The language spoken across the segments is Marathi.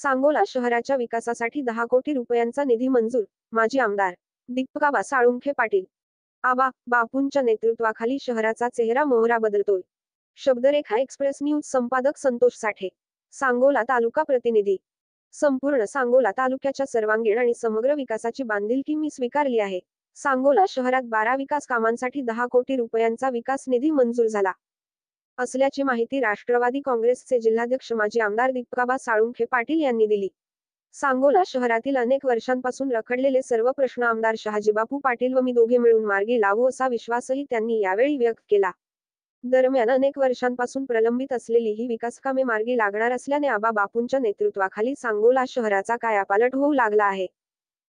सांगोला शहराच्या विकासासाठी 10 कोटी रुपयांचा निधी मंजूर. माजी आमदार दीपकाबा साळुंखे पाटील. आबा बापूंच्या नेतृत्वाखाली शहराचा चेहरा मोहरा बदलतोय. शब्दरेखा एक्सप्रेस न्यूज संपादक संतोष साठे. सांगोला तालुका प्रतिनिधी. संपूर्ण सांगोला तालुक्याच्या सर्वांगीण आणि समग्र विकासाची बांधिलकी मी स्वीकारली आहे. सांगोला शहरात 12 विकास कामांसाठी 10 कोटी रुपयांचा विकास निधी मंजूर झाला असल्याची माहिती राष्ट्रवादी काँग्रेसचे जिल्हाध्यक्ष माजी आमदार दीपकाबा साळुंखे पाटील यांनी दिली. सांगोला शहरातील अनेक वर्षांपासून रखडलेले सर्व प्रश्न आमदार शहाजीबापू पाटील व मी दोघे मिळून मार्गी लावू असा विश्वासही त्यांनी यावेळी व्यक्त केला. दरम्यान अनेक वर्षांपासून प्रलंबित असलेली ही विकासकामे मार्गी लागणार असल्याने आबा बापूंच्या नेतृत्वाखाली सांगोला शहराचा कायापालट होऊ लागला आहे.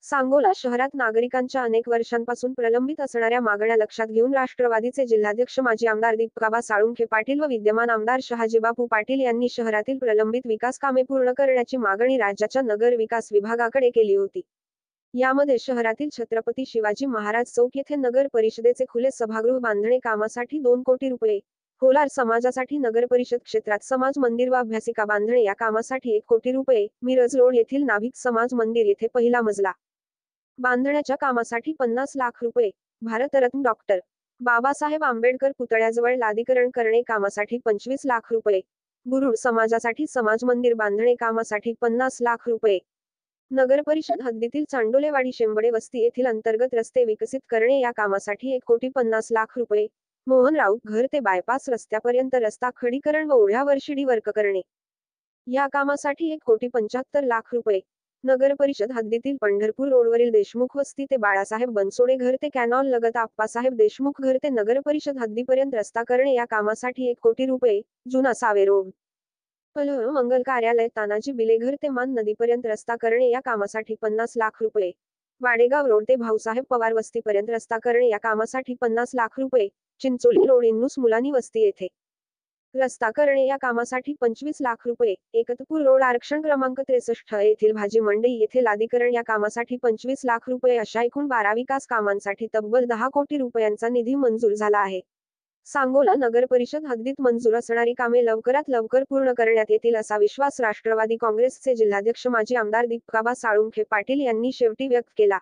सांगोला शहरात नागरिकांच्या अनेक वर्षांपासून प्रलंबित असणाऱ्या मागण्या लक्षात घेऊन राष्ट्रवादीचे जिल्हाध्यक्ष माजी आमदार दीपकाबा साळुंखे पाटील व विद्यमान आमदार शहाजीबापू पाटील यांनी शहरातील प्रलंबित विकास कामे पूर्ण करण्याची मागणी राज्याच्या नगर विकास विभागाकडे केली होती. यामध्ये शहरातील छत्रपती शिवाजी महाराज चौक येथे नगर परिषदेचे खुले सभागृह बांधणे कामासाठी 2 कोटी रुपये, होलार समाजासाठी नगर परिषद क्षेत्रात समाज मंदिर व अभ्यासिका बांधणे या कामासाठी 1 कोटी रुपये, मिरज रोड येथील नाभिक समाज मंदिर येथे पहिला मजला बांधण्याच्या कामासाठी 50 लाख रुपये, भारतरत्न डॉक्टर बाबासाहेब आंबेडकर पुतळ्याजवळ लादीकरण करणे कामासाठी 25 लाख रुपये, गुरुड समाजासाठी समाज मंदिर बांधणे कामासाठी 50 लाख रुपये, नगर परिषद हद्दीतील चांडोलेवाडी शेंबडे वस्ती येथील अंतर्गत रस्ते विकसित करणे या कामासाठी 1 कोटी 50 लाख रुपये, मोहनराव घर ते बायपास रस्त्यापर्यंत रस्ता खडीकरण व ओढ्यावर शिडी वर्क करणे या कामासाठी 1 कोटी 75 लाख रुपये, नगर परिषद हद्दीतील पंढरपूर रोडवरील देशमुख वस्ती ते बाळासाहेब बनसोडे घर ते कॅनॉल लगत आप्पासाहेब देशमुख घर ते नगर परिषद हद्दीपर्यंत रस्ता करणे या कामासाठी 1 कोटी रुपये, जुना सावे रोड मंगल कार्यालय तानाजी बिलेघर ते मान नदीपर्यंत रस्ता करणे या कामासाठी 50 लाख रुपये, वाडेगाव रोड ते भाऊसाहेब पवार वस्तीपर्यंत रस्ता करणे या कामासाठी 50 लाख रुपये, चिंचोली रोड इंनूस मुलानी वस्ती येथे रस्ता करणे या कामासाठी 25 लाख रुपये, एकतपूर रोड आरक्षण क्रमांक 63 येथील भाजी मंडई येथे लादीकरण या कामासाठी 25 लाख रुपये अशा एकूण 12 विकास कामांसाठी तब्बल 10 कोटी रुपयांचा निधी मंजूर झाला आहे. सांगोला नगर परिषद हद्दीत मंजूर असणारी कामे लवकरात लवकर पूर्ण करण्यात येतील असा विश्वास राष्ट्रवादी काँग्रेसचे जिल्हाध्यक्ष माजी आमदार दीपकाबा साळुंखे पाटील यांनी शेवटी व्यक्त केला.